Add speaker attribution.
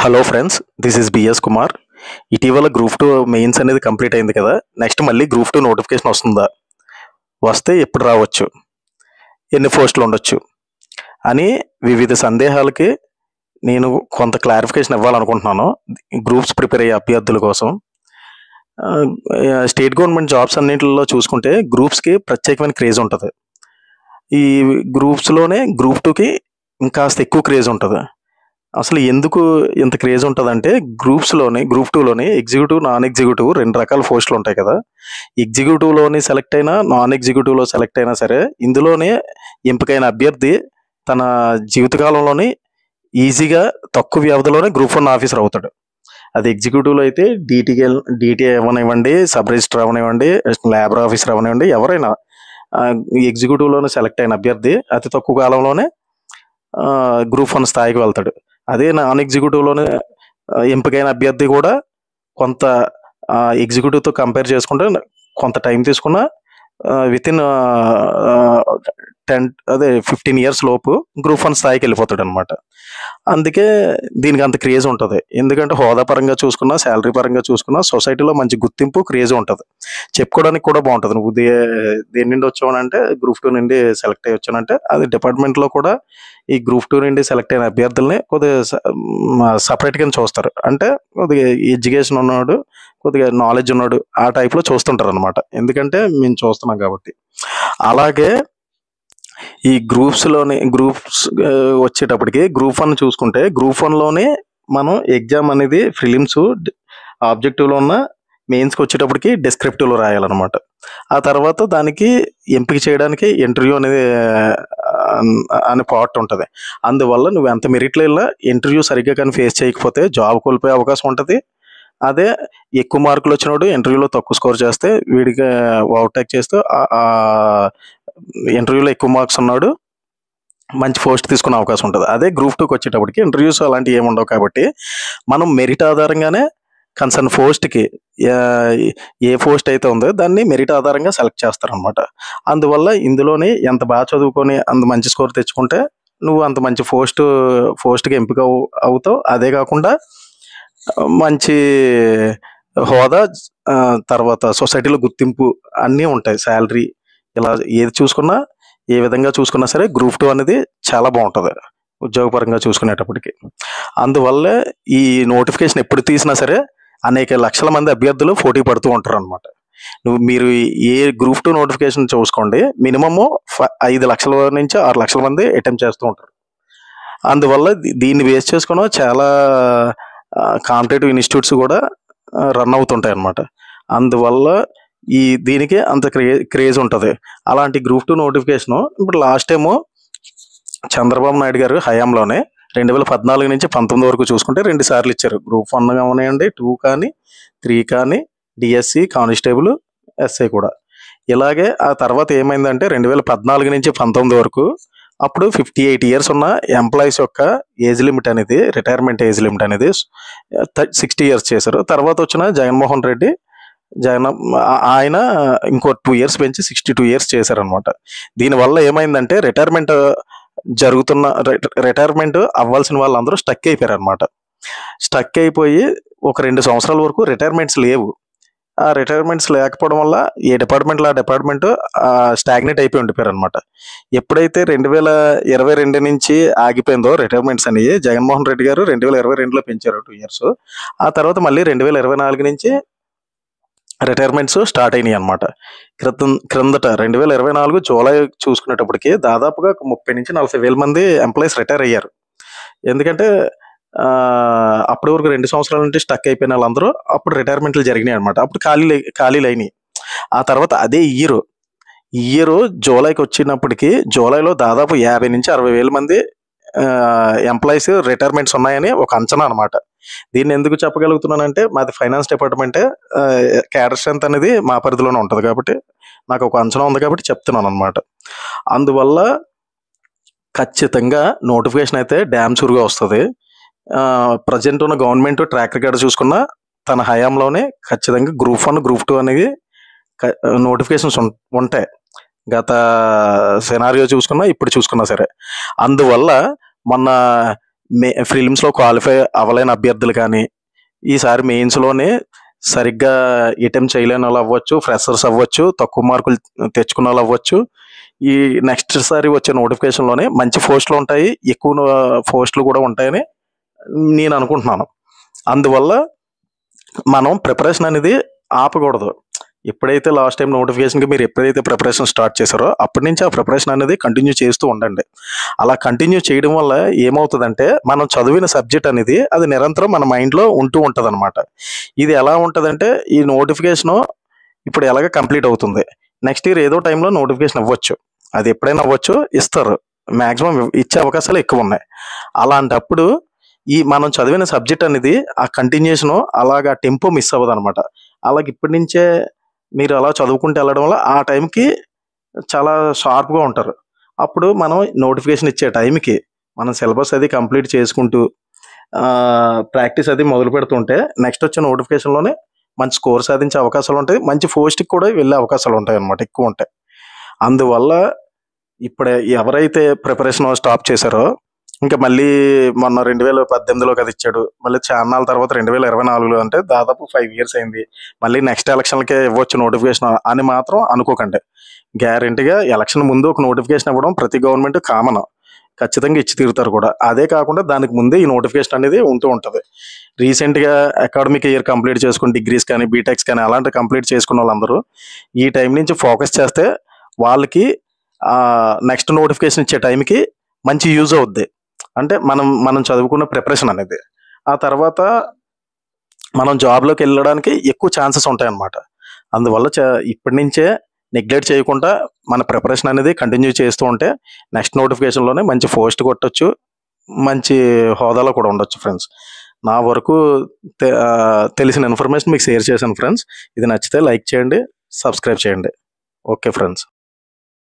Speaker 1: Hello friends, this is BS Kumar. ఇటీవల group two mains అనేది complete అయింది కదా. నెక్స్ట్ మళ్ళీ గ్రూప్ టూ నోటిఫికేషన్ వస్తుందా, వస్తే ఎప్పుడు రావచ్చు, ఎన్ని పోస్టులు ఉండొచ్చు అని వివిధ సందేహాలకి నేను కొంత క్లారిఫికేషన్ ఇవ్వాలనుకుంటున్నాను. గ్రూప్స్ ప్రిపేర్ అయ్యే అభ్యర్థుల కోసం స్టేట్ గవర్నమెంట్ జాబ్స్ అన్నింటిలో చూసుకుంటే గ్రూప్స్కి ప్రత్యేకమైన క్రేజ్ ఉంటుంది. ఈ గ్రూప్స్లోనే గ్రూప్ టూకి ఇంకాస్త ఎక్కువ క్రేజ్ ఉంటుంది. అసలు ఎందుకు ఇంత క్రేజ్ ఉంటుందంటే గ్రూప్ టూలోని ఎగ్జిక్యూటివ్, నాన్ ఎగ్జిక్యూటివ్ రెండు రకాల పోస్టులు ఉంటాయి కదా. ఎగ్జిక్యూటివ్లోని సెలెక్ట్ అయినా, నాన్ ఎగ్జిక్యూటివ్లో సెలెక్ట్ అయినా సరే, ఇందులోనే ఎంపికైన అభ్యర్థి తన జీవితకాలంలోని ఈజీగా తక్కువ వ్యవధిలోనే గ్రూప్ వన్ ఆఫీసర్ అవుతాడు. అది ఎగ్జిక్యూటివ్లో అయితే డీటీ అవనివ్వండి, సబ్ రిజిస్టర్ అవనివ్వండి, లేబర్ ఆఫీసర్ అవనివ్వండి, ఎవరైనా ఎగ్జిక్యూటివ్లోనే సెలెక్ట్ అయిన అభ్యర్థి అతి తక్కువ కాలంలోనే గ్రూప్ వన్ స్థాయికి వెళ్తాడు. అదే నాన్ ఎగ్జిక్యూటివ్లోనే ఎంపికైన అభ్యర్థి కూడా కొంత ఎగ్జిక్యూటివ్తో కంపేర్ చేసుకుంటే కొంత టైం తీసుకున్న విత్ ఇన్ 15 years లోపు గ్రూప్ వన్ స్థాయికి వెళ్ళిపోతాడు అనమాట. అందుకే దీనికి అంత క్రేజ్ ఉంటుంది. ఎందుకంటే హోదా పరంగా చూసుకున్నా, శాలరీ పరంగా చూసుకున్నా సొసైటీలో మంచి గుర్తింపు, క్రేజ్ ఉంటుంది. చెప్పుకోవడానికి కూడా బాగుంటుంది. నువ్వు దేని నుండి వచ్చావనంటే గ్రూప్ టూ నుండి సెలెక్ట్ అయ్యి వచ్చానంటే, అది డిపార్ట్మెంట్లో కూడా ఈ గ్రూప్ టూ నుండి సెలెక్ట్ అయిన అభ్యర్థుల్ని కొద్దిగా సపరేట్గా చూస్తారు. అంటే కొద్దిగా ఎడ్యుకేషన్ ఉన్నాడు, కొద్దిగా నాలెడ్జ్ ఉన్నాడు, ఆ టైప్లో చూస్తుంటారు అనమాట. ఎందుకంటే మేము చూస్తున్నాం కాబట్టి. అలాగే ఈ గ్రూప్స్ వచ్చేటప్పటికి గ్రూప్ వన్ చూసుకుంటే, గ్రూప్ వన్లోనే మనం ఎగ్జామ్ అనేది ప్రిలిమ్స్, ఆబ్జెక్టివ్లో ఉన్న మెయిన్స్కి వచ్చేటప్పటికి డిస్క్రిప్టివ్లో రాయాలన్నమాట. ఆ తర్వాత దానికి ఎంపిక చేయడానికి ఇంటర్వ్యూ అనేది అనే పార్ట్ ఉంటుంది. అందువల్ల నువ్వు ఎంత మెరిట్లో వెళ్ళినా ఇంటర్వ్యూ సరిగ్గా కానీ ఫేస్ చేయకపోతే జాబ్ కోల్పోయే అవకాశం ఉంటుంది. అదే ఎక్కువ మార్కులు వచ్చినోడు ఇంటర్వ్యూలో తక్కువ స్కోర్ చేస్తే వీడికి ఓవర్టేక్ చేస్తూ ఇంటర్వ్యూలో ఎక్కువ మార్క్స్ ఉన్నాడు మంచి పోస్ట్ తీసుకునే అవకాశం ఉంటుంది. అదే గ్రూప్ టూకి వచ్చేటప్పటికి ఇంటర్వ్యూస్ అలాంటివి ఏమి ఉండవు కాబట్టి మనం మెరిట్ ఆధారంగానే కన్సర్న్ పోస్ట్కి ఏ పోస్ట్ అయితే ఉందో దాన్ని మెరిట్ ఆధారంగా సెలెక్ట్ చేస్తారనమాట. అందువల్ల ఇందులోనే ఎంత బాగా చదువుకొని అంత మంచి స్కోర్ తెచ్చుకుంటే నువ్వు అంత మంచి పోస్ట్కి ఎంపిక అవుతావు. అదే కాకుండా మంచి హోదా, తర్వాత సొసైటీలో గుర్తింపు అన్నీ ఉంటాయి. శాలరీ ఇలా ఏది చూసుకున్నా, ఏ విధంగా చూసుకున్నా సరే గ్రూప్ టూ అనేది చాలా బాగుంటుంది ఉద్యోగపరంగా చూసుకునేటప్పటికి. అందువల్ల ఈ నోటిఫికేషన్ ఎప్పుడు తీసినా సరే అనేక లక్షల మంది అభ్యర్థులు పోటీ పడుతూ ఉంటారు అనమాట. మీరు ఏ గ్రూప్ టూ నోటిఫికేషన్ చూసుకోండి, మినిమము 5 లక్షల నుంచి 6 లక్షల మంది అటెంప్ట్ చేస్తూ ఉంటారు. అందువల్ల దీన్ని బేస్ చేసుకుని చాలా కాంపిటేటివ్ ఇన్స్టిట్యూట్స్ కూడా రన్ అవుతుంటాయి అన్నమాట. అందువల్ల దీనికి అంత క్రేజ్ ఉంటుంది. అలాంటి గ్రూప్ టూ నోటిఫికేషన్ ఇప్పుడు లాస్ట్ టైము చంద్రబాబు నాయుడు గారు హయాంలోనే 2014 నుంచి 19 వరకు చూసుకుంటే 2 సార్లు ఇచ్చారు. గ్రూప్ 1 కానివ్వండి, 2 కానీ, 3 కానీ, డిఎస్సి, కానిస్టేబుల్, ఎస్ఐ కూడా. ఇలాగే ఆ తర్వాత ఏమైందంటే 2014 నుంచి 19 వరకు అప్పుడు 58 years ఉన్న ఎంప్లాయీస్ యొక్క ఏజ్ లిమిట్ అనేది, రిటైర్మెంట్ ఏజ్ లిమిట్ అనేది 60 years చేశారు. తర్వాత వచ్చిన జగన్మోహన్ రెడ్డి ఆయన ఇంకో 2 years పెంచి 62 years చేశారనమాట. దీనివల్ల ఏమైందంటే రిటైర్మెంట్ అవ్వాల్సిన వాళ్ళందరూ స్టక్ అయిపోయారు అనమాట. స్టక్ అయిపోయి ఒక 2 సంవత్సరాల వరకు రిటైర్మెంట్స్ లేవు. ఆ రిటైర్మెంట్స్ లేకపోవడం వల్ల ఏ డిపార్ట్మెంట్ స్టాగ్నేట్ అయిపోయి ఉండిపోయారు అనమాట. ఎప్పుడైతే 2022 నుంచి ఆగిపోయిందో రిటైర్మెంట్స్ అనేవి, జగన్మోహన్ రెడ్డి గారు 2022లో పెంచారు 2 years. ఆ తర్వాత మళ్ళీ 2024 నుంచి రిటైర్మెంట్స్ స్టార్ట్ అయినాయి అనమాట. క్రిందట 2024 జూలై చూసుకునేటప్పటికి దాదాపుగా 30 నుంచి 40 వేల మంది ఎంప్లాయీస్ రిటైర్ అయ్యారు. ఎందుకంటే అప్పటి వరకు 2 సంవత్సరాల నుండి స్టక్ అయిపోయిన వాళ్ళందరూ అప్పుడు రిటైర్మెంట్లు జరిగినాయి అనమాట. అప్పుడు ఖాళీలు అయినాయి. ఆ తర్వాత అదే ఇయర్ జూలైకి వచ్చినప్పటికీ జూలైలో దాదాపు 50 నుంచి 60 వేల మంది ఎంప్లాయీస్ రిటైర్మెంట్స్ ఉన్నాయని ఒక అంచనా అనమాట. దీన్ని ఎందుకు చెప్పగలుగుతున్నానంటే మాది ఫైనాన్స్ డిపార్ట్మెంటే, క్యాడర్ స్ట్రెంత్ అనేది మా పరిధిలోనే ఉంటుంది కాబట్టి నాకు ఒక అంచనా ఉంది కాబట్టి చెప్తున్నాను అనమాట. అందువల్ల ఖచ్చితంగా నోటిఫికేషన్ అయితే డ్యామ్ షూర్గా వస్తుంది. ప్రజెంట్ ఉన్న గవర్నమెంట్ ట్రాక్ రికార్డ్ చూసుకున్న తన హయాంలోనే ఖచ్చితంగా గ్రూప్ 1, గ్రూప్ 2 అనేది నోటిఫికేషన్స్ ఉంటాయి. గత సినారియో చూసుకున్నా, ఇప్పుడు చూసుకున్నా సరే. అందువల్ల మొన్న ప్రిలిమ్స్లో క్వాలిఫై అవ్వలేని అభ్యర్థులు కానీ, ఈసారి మెయిన్స్లోనే సరిగ్గా అటెంప్ట్ చేయలేని వాళ్ళు అవ్వచ్చు, ఫ్రెషర్స్ అవ్వచ్చు, తక్కువ మార్కులు తెచ్చుకున్న వాళ్ళు అవ్వచ్చు, ఈ నెక్స్ట్ సారి వచ్చే నోటిఫికేషన్లోనే మంచి పోస్టులు ఉంటాయి, ఎక్కువ పోస్టులు కూడా ఉంటాయని నేను అనుకుంటున్నాను. అందువల్ల మనం ప్రిపరేషన్ అనేది ఆపకూడదు. ఎప్పుడైతే లాస్ట్ టైం నోటిఫికేషన్కి మీరు ఎప్పుడైతే ప్రిపరేషన్ స్టార్ట్ చేశారో అప్పటి నుంచి ఆ ప్రిపరేషన్ అనేది కంటిన్యూ చేస్తూ ఉండండి. అలా కంటిన్యూ చేయడం వల్ల ఏమవుతుందంటే మనం చదివిన సబ్జెక్ట్ అనేది అది నిరంతరం మన మైండ్లో ఉంటూ ఉంటుంది అనమాట. ఇది ఎలా ఉంటుందంటే ఈ నోటిఫికేషను ఇప్పుడు ఎలాగ కంప్లీట్ అవుతుంది, నెక్స్ట్ ఇయర్ ఏదో టైంలో నోటిఫికేషన్ అవ్వచ్చు, అది ఎప్పుడైనా అవ్వచ్చు, ఇస్తారు, మ్యాక్సిమం ఇచ్చే అవకాశాలు ఎక్కువ ఉన్నాయి. అలాంటప్పుడు మనం చదివిన సబ్జెక్ట్ అనేది ఆ కంటిన్యూషను అలాగా టెంపో మిస్ అవ్వదు అనమాట. అలాగే ఇప్పటి నుంచే మీరు అలా చదువుకుంటూ వెళ్ళడం వల్ల ఆ టైంకి చాలా షార్ప్గా ఉంటారు. అప్పుడు మనం నోటిఫికేషన్ ఇచ్చే టైంకి మనం సిలబస్ అది కంప్లీట్ చేసుకుంటూ ప్రాక్టీస్ అది మొదలు పెడుతుంటే నెక్స్ట్ వచ్చే నోటిఫికేషన్లోనే మంచి స్కోర్ సాధించే అవకాశాలు ఉంటాయి, మంచి పోస్ట్కి కూడా వెళ్ళే అవకాశాలు ఉంటాయి అన్నమాట, ఎక్కువ ఉంటాయి. అందువల్ల ఇప్పుడే ఎవరైతే ప్రిపరేషన్ స్టాప్ చేశారో ఇంకా మళ్ళీ మొన్న 2018లో కదా ఇచ్చాడు, మళ్ళీ చాన్నాళ్ళ తర్వాత 2024లో అంటే దాదాపు 5 years అయింది, మళ్ళీ నెక్స్ట్ ఎలక్షన్లకే ఇవ్వచ్చు నోటిఫికేషన్ అని మాత్రం అనుకోకండి. గ్యారెంటీగా ఎలక్షన్ ముందు ఒక నోటిఫికేషన్ ఇవ్వడం ప్రతి గవర్నమెంట్ కామన్, ఖచ్చితంగా ఇచ్చి తీరుతారు కూడా. అదే కాకుండా దానికి ముందే ఈ నోటిఫికేషన్ అనేది ఉంటూ ఉంటుంది. రీసెంట్గా అకాడమిక్ ఇయర్ కంప్లీట్ చేసుకుని డిగ్రీస్ కానీ బీటెక్స్ కానీ అలాంటి కంప్లీట్ చేసుకున్న వాళ్ళందరూ ఈ టైం నుంచి ఫోకస్ చేస్తే వాళ్ళకి నెక్స్ట్ నోటిఫికేషన్ ఇచ్చే టైంకి మంచి యూజ్ అవుద్ది. అంటే మనం చదువుకున్న ప్రిపరేషన్ అనేది ఆ తర్వాత మనం జాబ్లోకి వెళ్ళడానికి ఎక్కువ ఛాన్సెస్ ఉంటాయన్నమాట. అందువల్ల ఇప్పటి నుంచే నెగ్లెక్ట్ చేయకుండా మన ప్రిపరేషన్ అనేది కంటిన్యూ చేస్తూ ఉంటే నెక్స్ట్ నోటిఫికేషన్లోనే మంచి పోస్ట్ కొట్టచ్చు, మంచి హోదాలో కూడా ఉండొచ్చు ఫ్రెండ్స్. నా వరకు తెలిసిన ఇన్ఫర్మేషన్ మీకు షేర్ చేశాను ఫ్రెండ్స్. ఇది నచ్చితే లైక్ చేయండి, సబ్స్క్రైబ్ చేయండి. Okay friends.